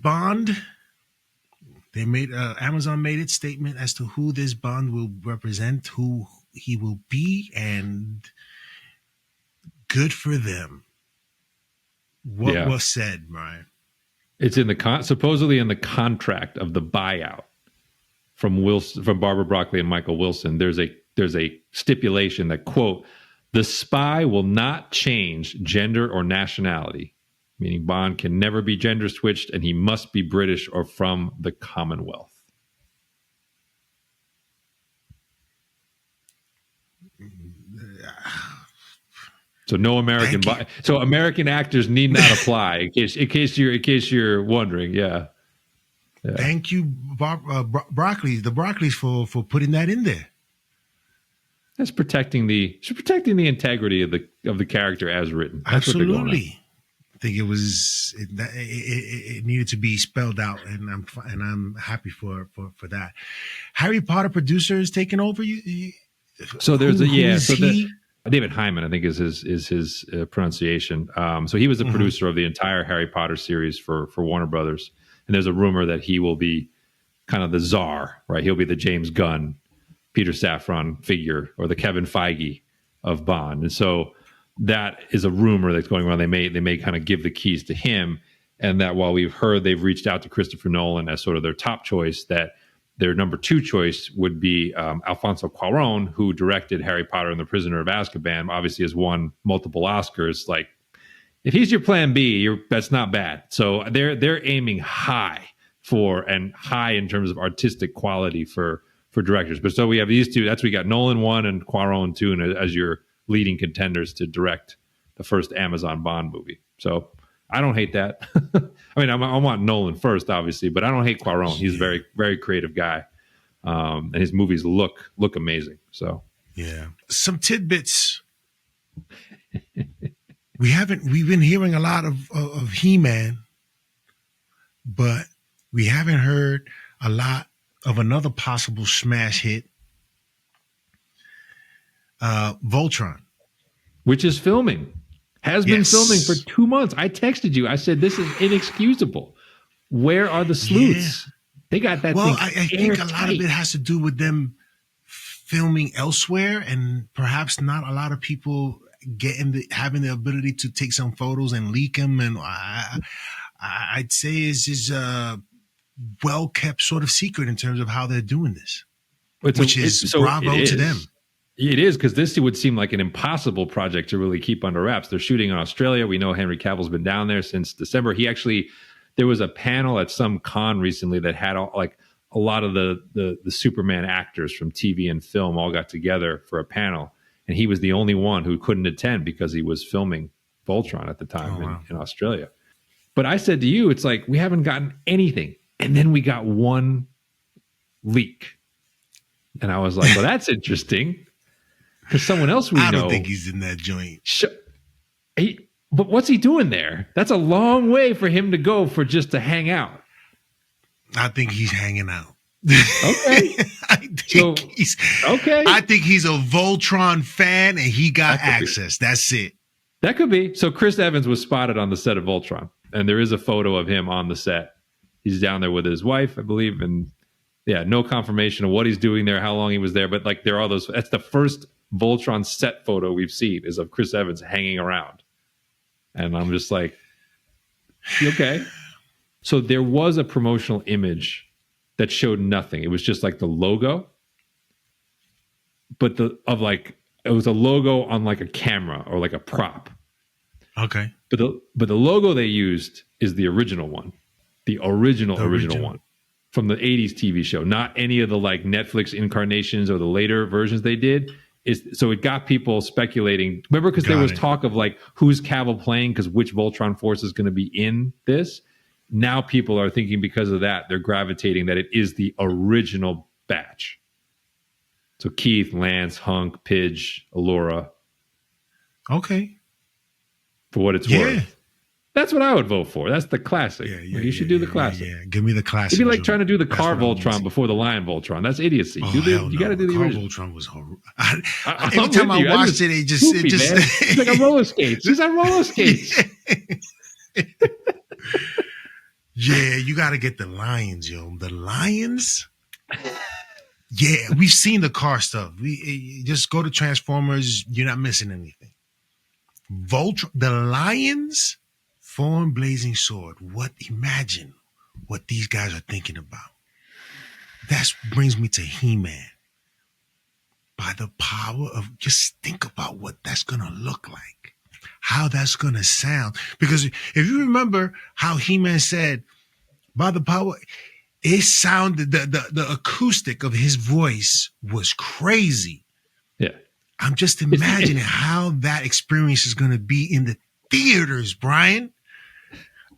Bond. They made Amazon made its statement as to who this Bond will represent, who he will be, and good for them. What was said, Brian? It's in the supposedly in the contract of the buyout from Barbara Broccoli and Michael Wilson. There's a stipulation that, quote, the spy will not change gender or nationality, meaning Bond can never be gender switched and he must be British or from the Commonwealth. So no American, so American actors need not apply. In case you're wondering, yeah. Thank you, the Broccoli's for putting that in there. That's protecting the integrity of the character as written. That's Absolutely. I think it needed to be spelled out, and I'm happy for that. Harry Potter producer is taking over. So there's David Heyman, I think is his pronunciation. So he was the producer of the entire Harry Potter series for Warner Brothers, and there's a rumor that he will be kind of the czar, right? He'll be the James Gunn, Peter Safran figure, or the Kevin Feige of Bond, and so that is a rumor that's going around. They may kind of give the keys to him, and that while we've heard they've reached out to Christopher Nolan as sort of their top choice, that their number two choice would be Alfonso Cuaron, who directed Harry Potter and the Prisoner of Azkaban, obviously has won multiple Oscars. Like, if he's your plan B, that's not bad. So they're aiming high in terms of artistic quality for directors. But so we have these two. We got Nolan 1 and Cuaron 2 as your leading contenders to direct the first Amazon Bond movie. So I don't hate that. I mean, I want Nolan first, obviously, but I don't hate Cuaron. He's a very, very creative guy, and his movies look amazing. So yeah, some tidbits. We've been hearing a lot of He-Man, but we haven't heard a lot of another possible smash hit, Voltron, which is filming. Has been filming for 2 months. I texted you. I said, this is inexcusable. Where are the sleuths? Yeah. They got that thing. Well, I think a lot of it has to do with them filming elsewhere, and perhaps not a lot of people having the ability to take some photos and leak them. And I'd say is a well-kept sort of secret in terms of how they're doing this, which is bravo to them. It is, because this would seem like an impossible project to really keep under wraps. They're shooting in Australia. We know Henry Cavill's been down there since December. There was a panel at some con recently that had a lot of the Superman actors from TV and film all got together for a panel, and he was the only one who couldn't attend because he was filming Voltron at the time in Australia. But I said to you, it's like, we haven't gotten anything, and then we got one leak, and I was like, well, that's interesting. Because someone else we know. I don't think he's in that joint. But what's he doing there? That's a long way for him to go for just to hang out. I think he's hanging out. Okay. I think he's a Voltron fan and he got access. That's it. That could be. So Chris Evans was spotted on the set of Voltron, and there is a photo of him on the set. He's down there with his wife, I believe, and no confirmation of what he's doing there, how long he was there, but like there are those. That's the first Voltron set photo we've seen is of Chris Evans hanging around. And I'm just like, okay. So there was a promotional image that showed nothing. It was just like the logo, but it was a logo on like a camera or like a prop. Okay. But the logo they used is the original one. The original one from the 80s TV show, not any of the like Netflix incarnations or the later versions they did. So it got people speculating. Remember, because there was talk of like, who's Cavill playing, because which Voltron force is going to be in this. Now people are thinking, because of that, they're gravitating that it is the original batch. So Keith, Lance, Hunk, Pidge, Allura. Okay. For what it's worth. That's what I would vote for. That's the classic. You should do the classic. Yeah. Give me the classic. It'd be like trying to do the car Voltron before the Lion Voltron. That's idiocy. You got to do the original. Voltron was horrible. Every time I watched it, it's like a roller skates. He's on roller skates. Yeah, you got to get the lions, yo. The lions. Yeah, we've seen the car stuff. We just go to Transformers. You're not missing anything. Voltron, the lions, form blazing sword. Imagine what these guys are thinking about. That brings me to He-Man. By the power of, just think about what that's going to look like, how that's going to sound. Because if you remember how He-Man said, by the power, it sounded, the acoustic of his voice was crazy. Yeah. I'm just imagining how that experience is going to be in the theaters, Brian.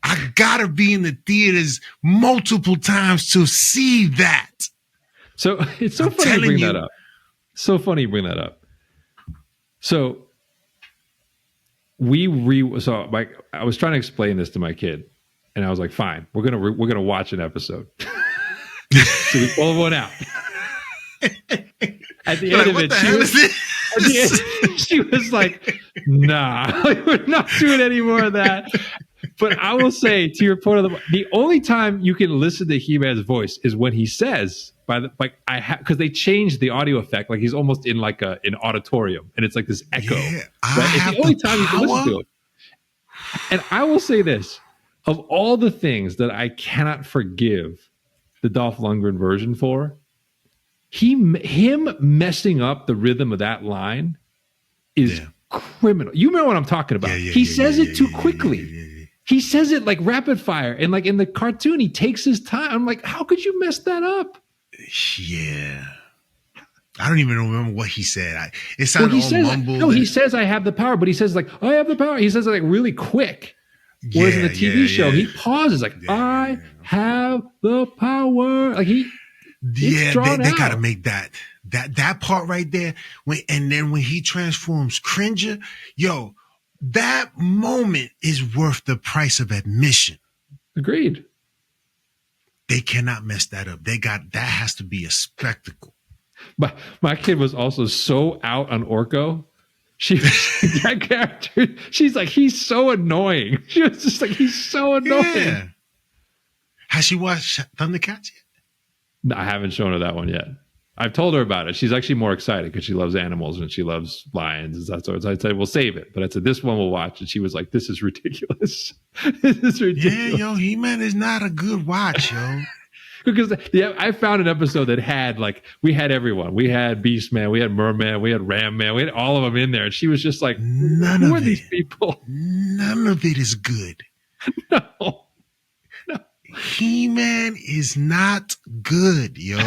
I got to be in the theaters multiple times to see that. So it's so funny you bring that up. So funny you bring that up. So I was trying to explain this to my kid, and I was like, "Fine, we're gonna watch an episode." So we pulled one out. At the end of it, she was like, "Nah, we're not doing any more of that." But I will say, to your point, the only time you can listen to He-Man's voice is when he says, because they changed the audio effect, like he's almost in like an auditorium, and it's like this echo. Yeah, right? It's the only time you can listen to it. And I will say this: of all the things that I cannot forgive the Dolph Lundgren version for, him messing up the rhythm of that line is criminal. You know what I'm talking about? He says it too quickly. He says it like rapid fire, and like in the cartoon, he takes his time. I'm like, how could you mess that up? Yeah. I don't even remember what he said. It sounded all mumbled. No, he says, I have the power, but he says like, I have the power. He says it like really quick. Whereas in the TV show, he pauses like, I have the power. Like they got to make that part right there. And then when he transforms Cringer, yo, that moment is worth the price of admission. Agreed. They cannot mess that up. That has to be a spectacle. My kid was also so out on Orco. That character, she's like, he's so annoying. She was just like, he's so annoying. Yeah. Has she watched Thundercats yet? No, I haven't shown her that one yet. I've told her about it. She's actually more excited because she loves animals and she loves lions and that sort of. So I said, we'll save it. But I said, this one we'll watch. And she was like, this is ridiculous. This is ridiculous. Yeah, yo, He-Man is not a good watch, yo. Because I found an episode that had we had everyone. We had Beastman, we had Merman, we had Ram Man, we had all of them in there. And she was just like, who are these people? None of it is good. No. He-Man is not good, yo.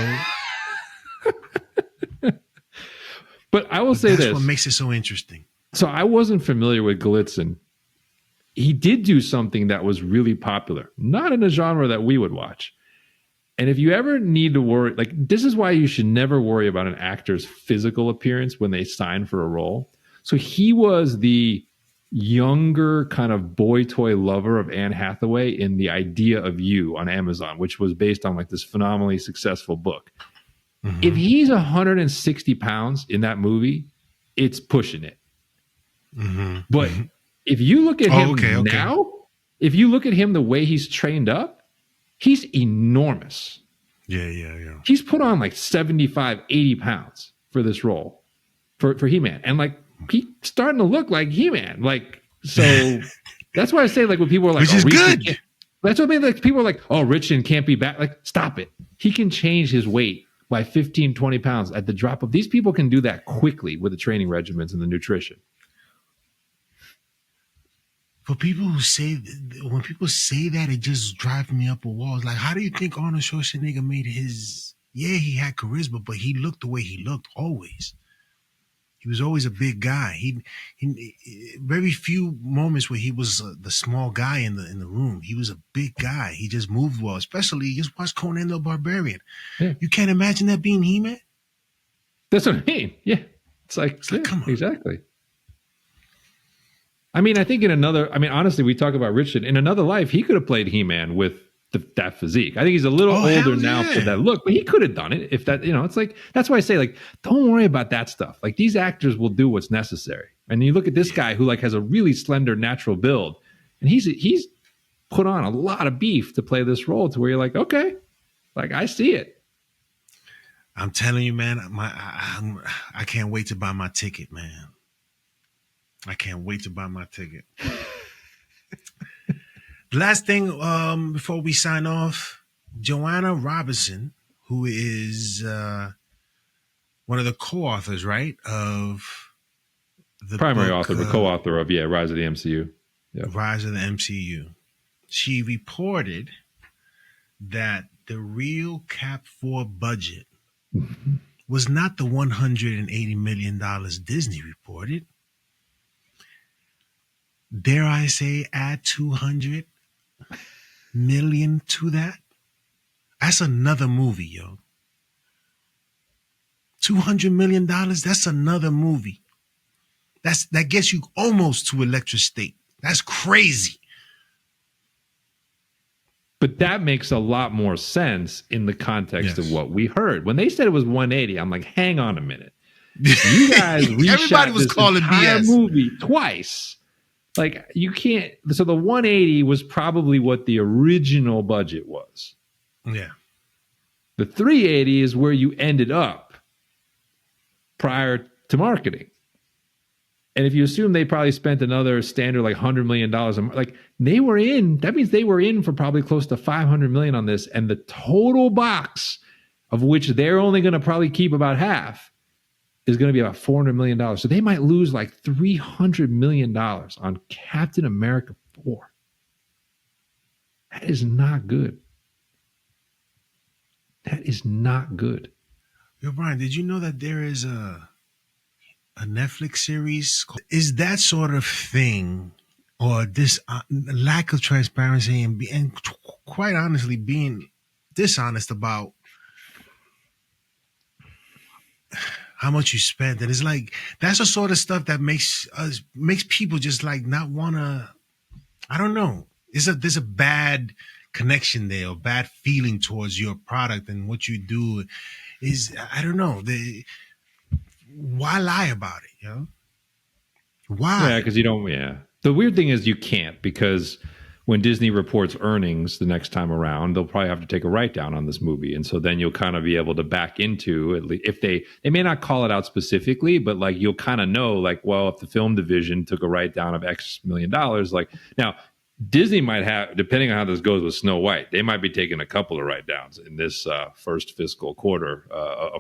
But I will say this. That's what makes it so interesting. So I wasn't familiar with Glitzen. He did do something that was really popular, not in a genre that we would watch. And if you ever need to worry, this is why you should never worry about an actor's physical appearance when they sign for a role. So he was the younger kind of boy toy lover of Anne Hathaway in The Idea of You on Amazon, which was based on this phenomenally successful book. Mm-hmm. If he's 160 pounds in that movie, it's pushing it. Mm-hmm. But if you look at him now, if you look at him the way he's trained up, he's enormous. Yeah. He's put on 75, 80 pounds for this role for He-Man. And he's starting to look like He-Man. So that's why I say when people are like, which is good. That's what I mean. People are like, oh, Richard can't be back. Stop it. He can change his weight by 15, 20 pounds at the drop of. These people can do that quickly with the training regimens and the nutrition. For people who when people say that, it just drives me up a wall. It's like, how do you think Arnold Schwarzenegger made his? Yeah, he had charisma, but he looked the way he looked always. He was always a big guy. He very few moments where he was the small guy in the room. He was a big guy. He just moved well. Especially just watch Conan the Barbarian. Yeah. You can't imagine that being He-Man. That's what I mean. Yeah, it's like come on. Exactly. I mean, I think honestly, we talk about Richard. In another life, he could have played He-Man with that physique. I think he's a little older now for that look, but he could have done it if that, it's that's why I say, don't worry about that stuff. These actors will do what's necessary. And you look at this guy who has a really slender natural build, and he's put on a lot of beef to play this role to where you're like, okay, like I see it. I'm telling you, man, I can't wait to buy my ticket, man. I can't wait to buy my ticket. The last thing before we sign off, Joanna Robinson, who is one of the co-authors, right, of the primary book, author, but co-author of Rise of the MCU. Yeah. Rise of the MCU. She reported that the real Cap 4 budget was not the $180 million Disney reported. Dare I say, add 200 million to that? That's another movie, yo. $200 million, that's another movie. That gets you almost to Electric State. That's crazy. But that makes a lot more sense in the context of what we heard. When they said it was 180, I'm like, hang on a minute. You guys Everybody was calling BS. Movie twice. Like, you can't. So the 180 was probably what the original budget was. Yeah. The 380 is where you ended up prior to marketing. And if you assume they probably spent another standard like $100 million, like they were in, that means they were in for probably close to $500 million on this. And the total box, of which they're only going to probably keep about half, is going to be about $400 million. So they might lose like $300 million on Captain America 4. That is not good. That is not good. Yo, Brian, did you know that there is a Netflix series? Is that sort of thing, or this lack of transparency and quite honestly being dishonest about how much you spent? And it's like, that's the sort of stuff that makes people just like not want to, I don't know. There's a bad connection there, or bad feeling towards your product and what you do. I don't know. Why lie about it, you know? Why? Yeah, because you don't, The weird thing is you can't, because when Disney reports earnings the next time around, they'll probably have to take a write-down on this movie. And so then you'll kind of be able to back into, at least, if they may not call it out specifically, but like you'll kind of know, like, well, if the film division took a write-down of X million dollars, like, now Disney might have, depending on how this goes with Snow White, they might be taking a couple of write-downs in this first fiscal quarter,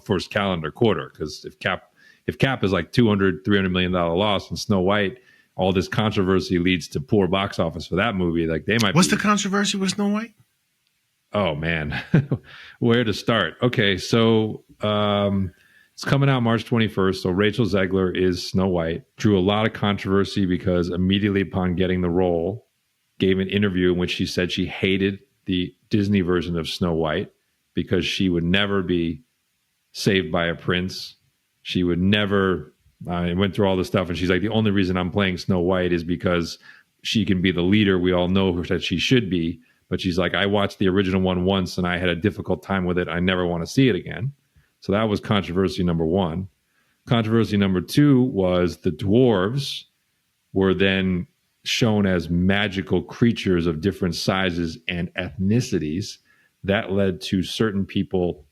first calendar quarter, because if Cap is like $200-300 million loss, and Snow White, all this controversy leads to poor box office for that movie, like they might. What's the controversy with Snow White? Oh man, where to start? Okay, so it's coming out March 21st. So Rachel Zegler is Snow White. Drew a lot of controversy because immediately upon getting the role, gave an interview in which she said she hated the Disney version of Snow White because she would never be saved by a prince. She would never, I went through all this stuff, and she's like, the only reason I'm playing Snow White is because she can be the leader we all know that she should be. But she's like, I watched the original one once and I had a difficult time with it. I never want to see it again. So that was controversy number one. Controversy number two was the dwarves were then shown as magical creatures of different sizes and ethnicities. That led to certain people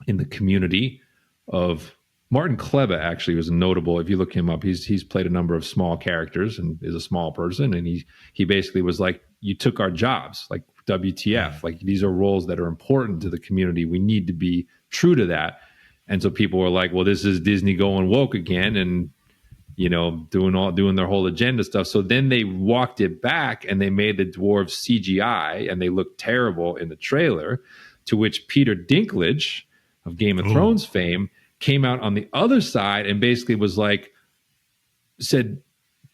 in the community of Martin Kleba actually was notable. If you look him up, he's played a number of small characters and is a small person. And he basically was like, you took our jobs, like WTF. Like, these are roles that are important to the community. We need to be true to that. And so people were like, well, this is Disney going woke again, and you know, doing their whole agenda stuff. So then they walked it back and they made the dwarves CGI, and they looked terrible in the trailer, to which Peter Dinklage of Game of Thrones fame came out on the other side and basically was like, said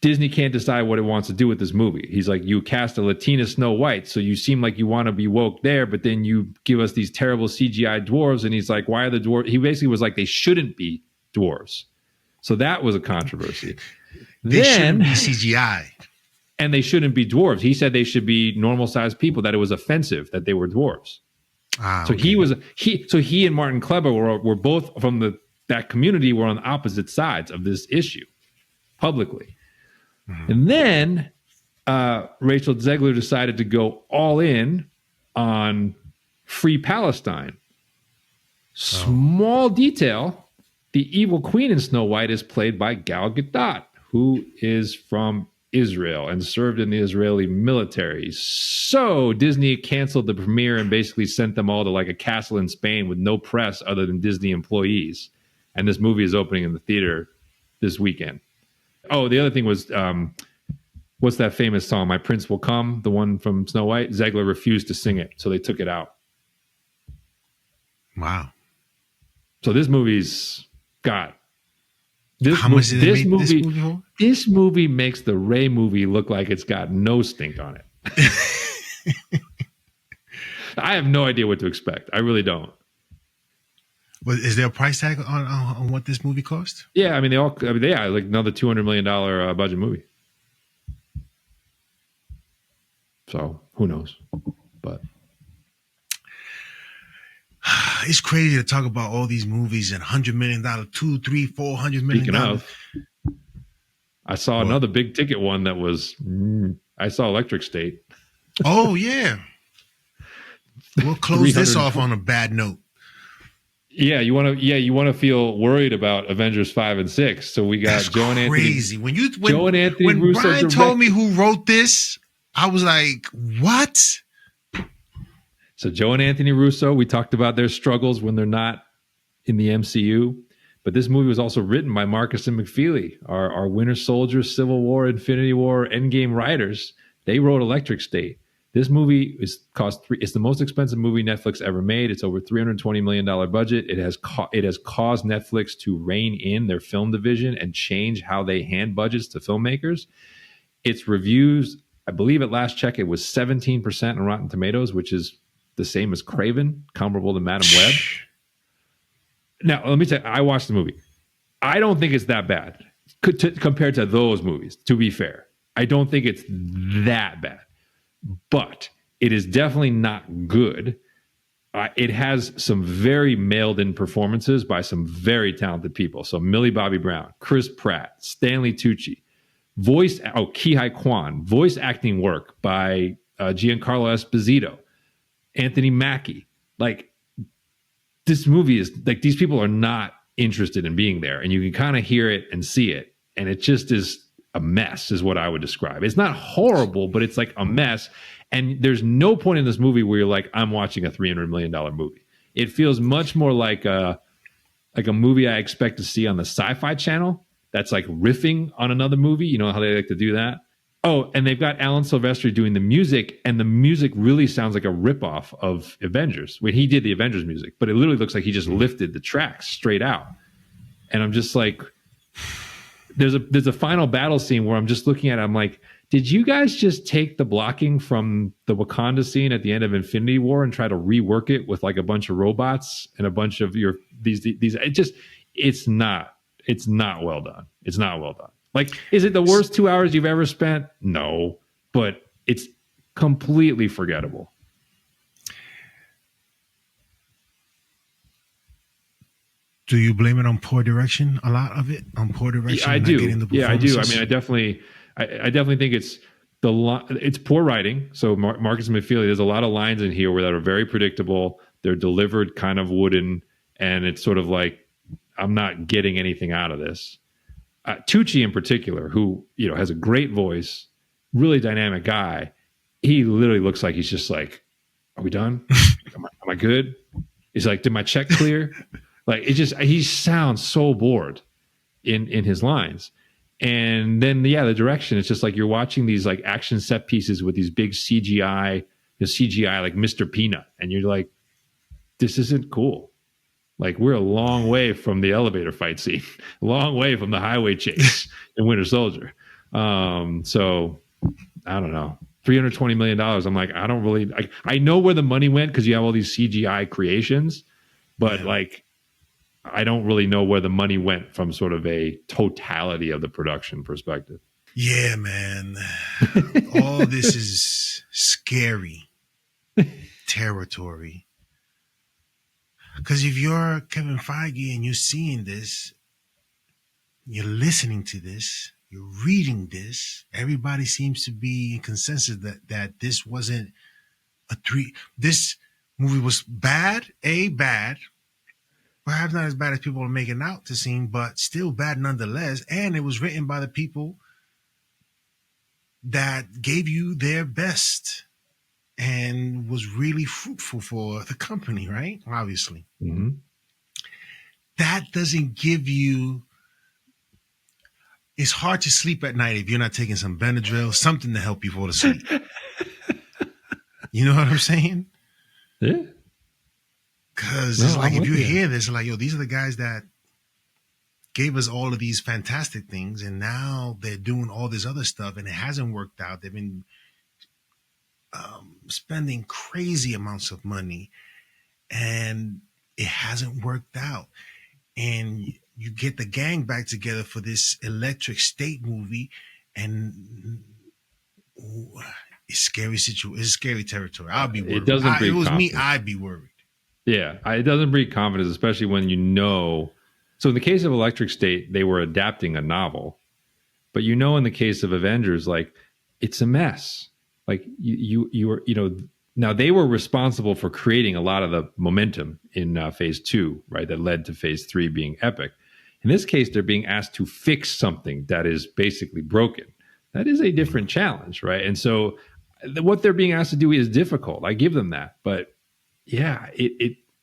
Disney can't decide what it wants to do with this movie. He's like, you cast a Latina Snow White, so you seem like you want to be woke there, but then you give us these terrible CGI dwarves. And he's like, why are the dwarves? He basically was like, they shouldn't be dwarves. So that was a controversy. They shouldn't be CGI. And they shouldn't be dwarves. He said they should be normal sized people, that it was offensive that they were dwarves. So he and Martin Kleba were both from that community, were on the opposite sides of this issue publicly. Mm-hmm. And then Rachel Zegler decided to go all in on Free Palestine. Small detail, the evil queen in Snow White is played by Gal Gadot, who is from Israel and served in the Israeli military. So Disney canceled the premiere and basically sent them all to like a castle in Spain with no press other than Disney employees. And this movie is opening in the theater this weekend. Oh, the other thing was, what's that famous song, My Prince Will Come, the one from Snow White? Zegler refused to sing it, so they took it out. Wow. So this movie's got... How much did they make this movie for? This movie makes the Ray movie look like it's got no stink on it. I have no idea what to expect. I really don't. Well, is there a price tag on what this movie cost? Yeah, I mean, they are like another $200 million budget movie. So who knows? But it's crazy to talk about all these movies and $100 million, $200, $300, $400 million. Speaking of, I saw another big ticket one that was. I saw Electric State. Oh yeah, we'll close this off on a bad note. Yeah, you want to feel worried about Avengers 5 and 6. So we got Joe and Anthony. Crazy. When Brian told me who wrote this, I was like, what? So Joe and Anthony Russo, we talked about their struggles when they're not in the MCU. But this movie was also written by Marcus and McFeely, our Winter Soldier, Civil War, Infinity War, Endgame writers. They wrote Electric State. This movie it's the most expensive movie Netflix ever made. It's over $320 million budget. It has caused Netflix to rein in their film division and change how they hand budgets to filmmakers. Its reviews, I believe at last check, it was 17% on Rotten Tomatoes, which is the same as Craven, comparable to Madam Web. Now, let me tell you, I watched the movie. I don't think it's that bad compared to those movies, to be fair. I don't think it's that bad. But it is definitely not good. It has some very mailed-in performances by some very talented people. So Millie Bobby Brown, Chris Pratt, Stanley Tucci, Ki-Hai Kwan, voice acting work by Giancarlo Esposito, Anthony Mackie. Like, this movie is like, these people are not interested in being there, and you can kind of hear it and see it, and it just is a mess is what I would describe. It's not horrible, but it's like a mess. And there's no point in this movie where you're like, I'm watching a $300 million movie. It feels much more like a movie I expect to see on the Sci-Fi Channel that's like riffing on another movie. You know how they like to do that? Oh, and they've got Alan Silvestri doing the music, and the music really sounds like a ripoff of Avengers when he did the Avengers music, but it literally looks like he just lifted the tracks straight out. And I'm just like, there's a final battle scene where I'm just looking at it. I'm like, did you guys just take the blocking from the Wakanda scene at the end of Infinity War and try to rework it with like a bunch of robots and a bunch of these? It's not well done. It's not well done. Like, is it the worst 2 hours you've ever spent? No, but it's completely forgettable. Do you blame it on poor direction? A lot of it on poor direction. Yeah, I do. Yeah, I do. I mean, I definitely think it's poor writing. So Marcus and McFeely, there's a lot of lines in here that are very predictable. They're delivered kind of wooden, and it's sort of like, I'm not getting anything out of this. Tucci in particular, who has a great voice, really dynamic guy. He literally looks like he's just like, are we done? Am I good? He's like, did my check clear? Like, he sounds so bored in his lines. And then, the direction, it's just like you're watching these like action set pieces with these big CGI like Mr. Peanut. And you're like, this isn't cool. Like, we're a long way from the elevator fight scene, a long way from the highway chase in Winter Soldier. So I don't know. $320 million. I'm like, I don't really, I know where the money went because you have all these CGI creations, but like, I don't really know where the money went from sort of a totality of the production perspective. Yeah, man. All this is scary territory. Because if you're Kevin Feige and you're seeing this, you're listening to this, you're reading this, everybody seems to be in consensus that this wasn't this movie was bad, perhaps not as bad as people are making out to seem, but still bad nonetheless. And it was written by the people that gave you their best and was really fruitful for the company, right? Obviously. Mm-hmm. That doesn't give you, it's hard to sleep at night if you're not taking some Benadryl, something to help you fall asleep. You know what I'm saying? Yeah. Because it's like, if you hear this, like, yo, these are the guys that gave us all of these fantastic things, and now they're doing all this other stuff, and it hasn't worked out. They've been spending crazy amounts of money, and it hasn't worked out. And you get the gang back together for this Electric State movie, and it's scary situation. It's scary territory. I'll be worried. If it was me, I'd be worried. Yeah, it doesn't breed confidence, especially when you know. So in the case of Electric State, they were adapting a novel, but in the case of Avengers, like, it's a mess. Like you were, now they were responsible for creating a lot of the momentum in phase 2, right? That led to phase 3 being epic. In this case, they're being asked to fix something that is basically broken. That is a different challenge, right? And so what they're being asked to do is difficult. I give them that. But yeah,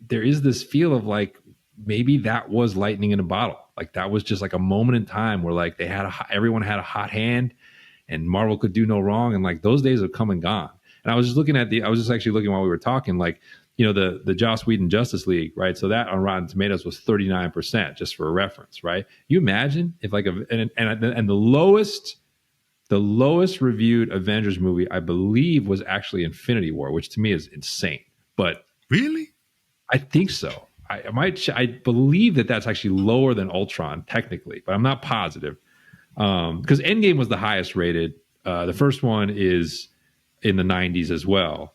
there is this feel of like, maybe that was lightning in a bottle. Like that was just like a moment in time where like everyone had a hot hand and Marvel could do no wrong. And like those days have come and gone. And I was just actually looking while we were talking, like, the Joss Whedon Justice League, right? So that on Rotten Tomatoes was 39%, just for a reference, right? You imagine if like the lowest reviewed Avengers movie, I believe, was actually Infinity War, which to me is insane. But really, I think so. I believe that's actually lower than Ultron technically, but I'm not positive. Because Endgame was the highest rated. The first one is in the 90s as well.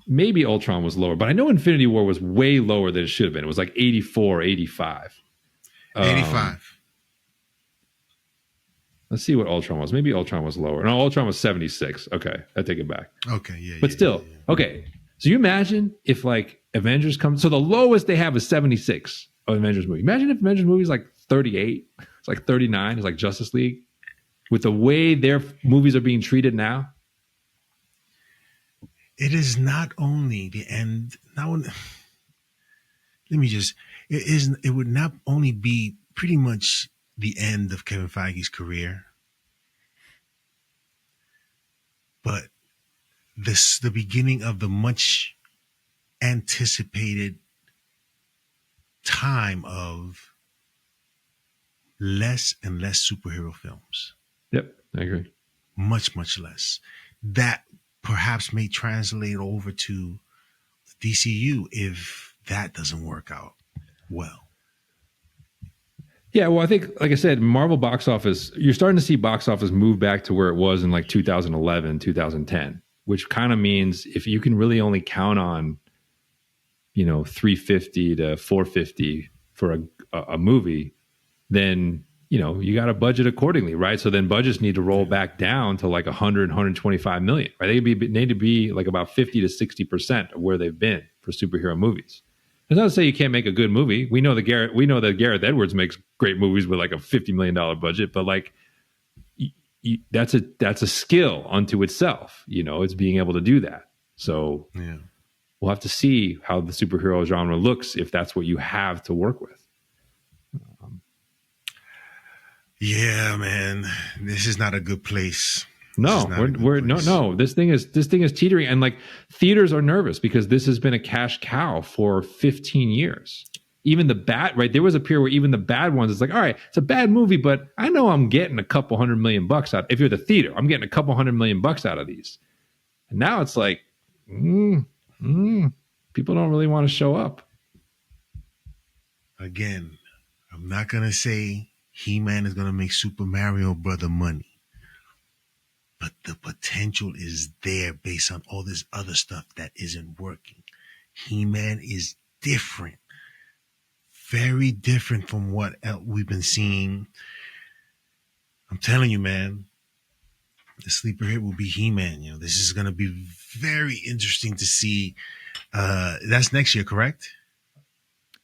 Maybe Ultron was lower, but I know Infinity War was way lower than it should have been. It was like 84, 85. 85. Let's see what Ultron was. Maybe Ultron was lower. No, Ultron was 76. Okay, I take it back. Okay, yeah. But still, okay. So you imagine if like Avengers comes. So the lowest they have is 76 of Avengers movie. Imagine if Avengers movie is like 38. It's like 39. It's like Justice League. With the way their movies are being treated now. It is not only the end. Now, it would not only be pretty much the end of Kevin Feige's career, but the beginning of the much anticipated time of less and less superhero films. Yep, I agree. Much, much less. That perhaps may translate over to the DCU if that doesn't work out well. Yeah, well, I think, like I said, Marvel box office, you're starting to see box office move back to where it was in like 2011, 2010, which kind of means if you can really only count on, 350 to 450 for a movie, then, you got to budget accordingly, right? So then budgets need to roll back down to like 100, 125 million, right? They need to be like about 50 to 60% of where they've been for superhero movies. It's not to say you can't make a good movie. We know that Gareth Edwards makes great movies with like a $50 million budget, but like that's a skill unto itself. It's being able to do that. So yeah. We'll have to see how the superhero genre looks if that's what you have to work with. Yeah, man, this is not a good place. No, no. This thing is teetering, and like theaters are nervous because this has been a cash cow for 15 years. Even the bad, right? There was a period where even the bad ones, it's like, all right, it's a bad movie, but I know I'm getting a couple $100 million out. If you're the theater, I'm getting a couple $100 million out of these. And now it's like, people don't really want to show up. Again, I'm not gonna say He-Man is gonna make Super Mario Brother money. But the potential is there based on all this other stuff that isn't working. He-Man is different. Very different from what we've been seeing I'm telling you, man, the sleeper hit will be He-Man. You know, this is going to be very interesting to see. That's next year, correct?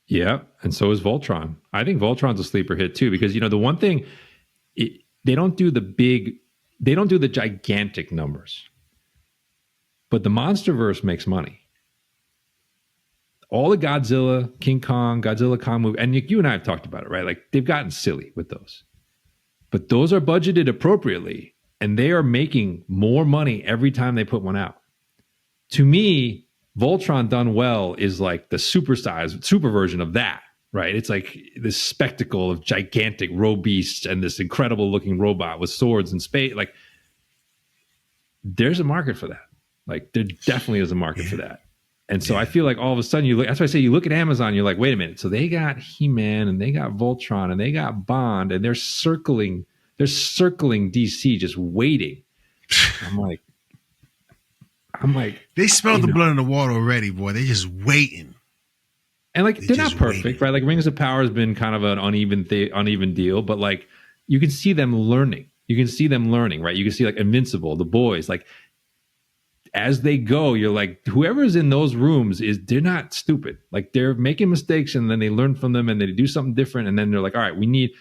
Yeah, and so is Voltron. I think Voltron's a sleeper hit too, because the one thing, they don't do the gigantic numbers, but the MonsterVerse makes money. All the Godzilla, King Kong, Godzilla Kong movie, and you and I have talked about it, right? Like they've gotten silly with those, but those are budgeted appropriately, and they are making more money every time they put one out. To me, Voltron done well is like the super version of that, right? It's like this spectacle of gigantic beasts and this incredible looking robot with swords and spades. Like there's a market for that. Like there definitely is a market for that. And so I feel like all of a sudden that's why I say you look at Amazon, you're like, wait a minute. So they got He-Man and they got Voltron and they got Bond and they're circling DC just waiting. I'm like, they smelled the blood in the water already, boy. They're just waiting. And like they're not perfect, right? Like Rings of Power has been kind of an uneven deal, but like you can see them learning. You can see them learning, right? You can see like Invincible, The Boys, like as they go, you're like, whoever's in those rooms they're not stupid. Like they're making mistakes and then they learn from them and they do something different. And then they're like, all right, we need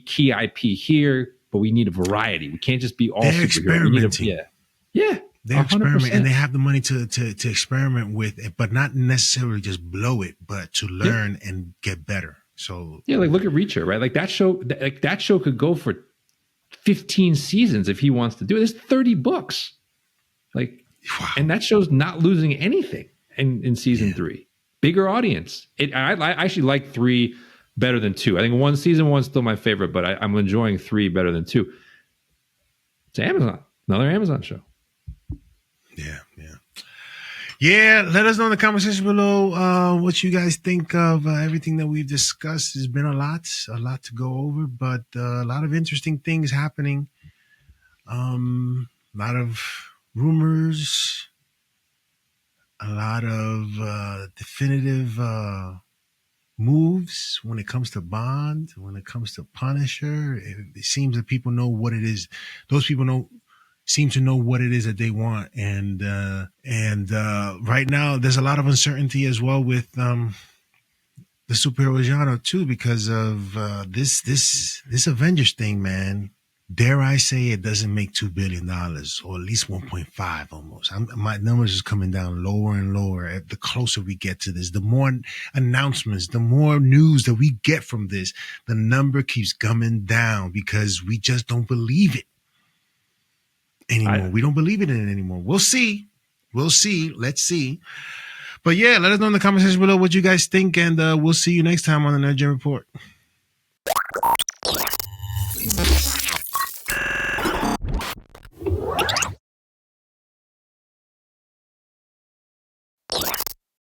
key IP here, but we need a variety. We can't just be all superhero. Experimenting. Yeah. They experiment and they have the money to experiment with it, but not necessarily just blow it, but to learn and get better. So like look at Reacher, right? Like that show could go for 15 seasons if he wants to do it. There's 30 books. Like, wow. And that show's not losing anything in season 3. Bigger audience. I actually like 3 better than 2. I think season 1's still my favorite, but I'm enjoying 3 better than 2. It's Amazon, another Amazon show. Yeah, let us know in the comment section below what you guys think of everything that we've discussed. There's been a lot to go over, but a lot of interesting things happening. A lot of rumors, a lot of definitive moves when it comes to Bond, when it comes to Punisher. It seems that people know what it is. Those people seem to know what it is that they want. And right now there's a lot of uncertainty as well with the superhero genre too, because of this Avengers thing, man. Dare I say it doesn't make $2 billion or at least 1.5 almost. My numbers is coming down lower and lower. The closer we get to this, the more announcements, the more news that we get from this, the number keeps coming down because we just don't believe it anymore. We don't believe it in it anymore. We'll see. Let's see. But yeah, let us know in the comment section below what you guys think, and we'll see you next time on the Nerd Gen Report.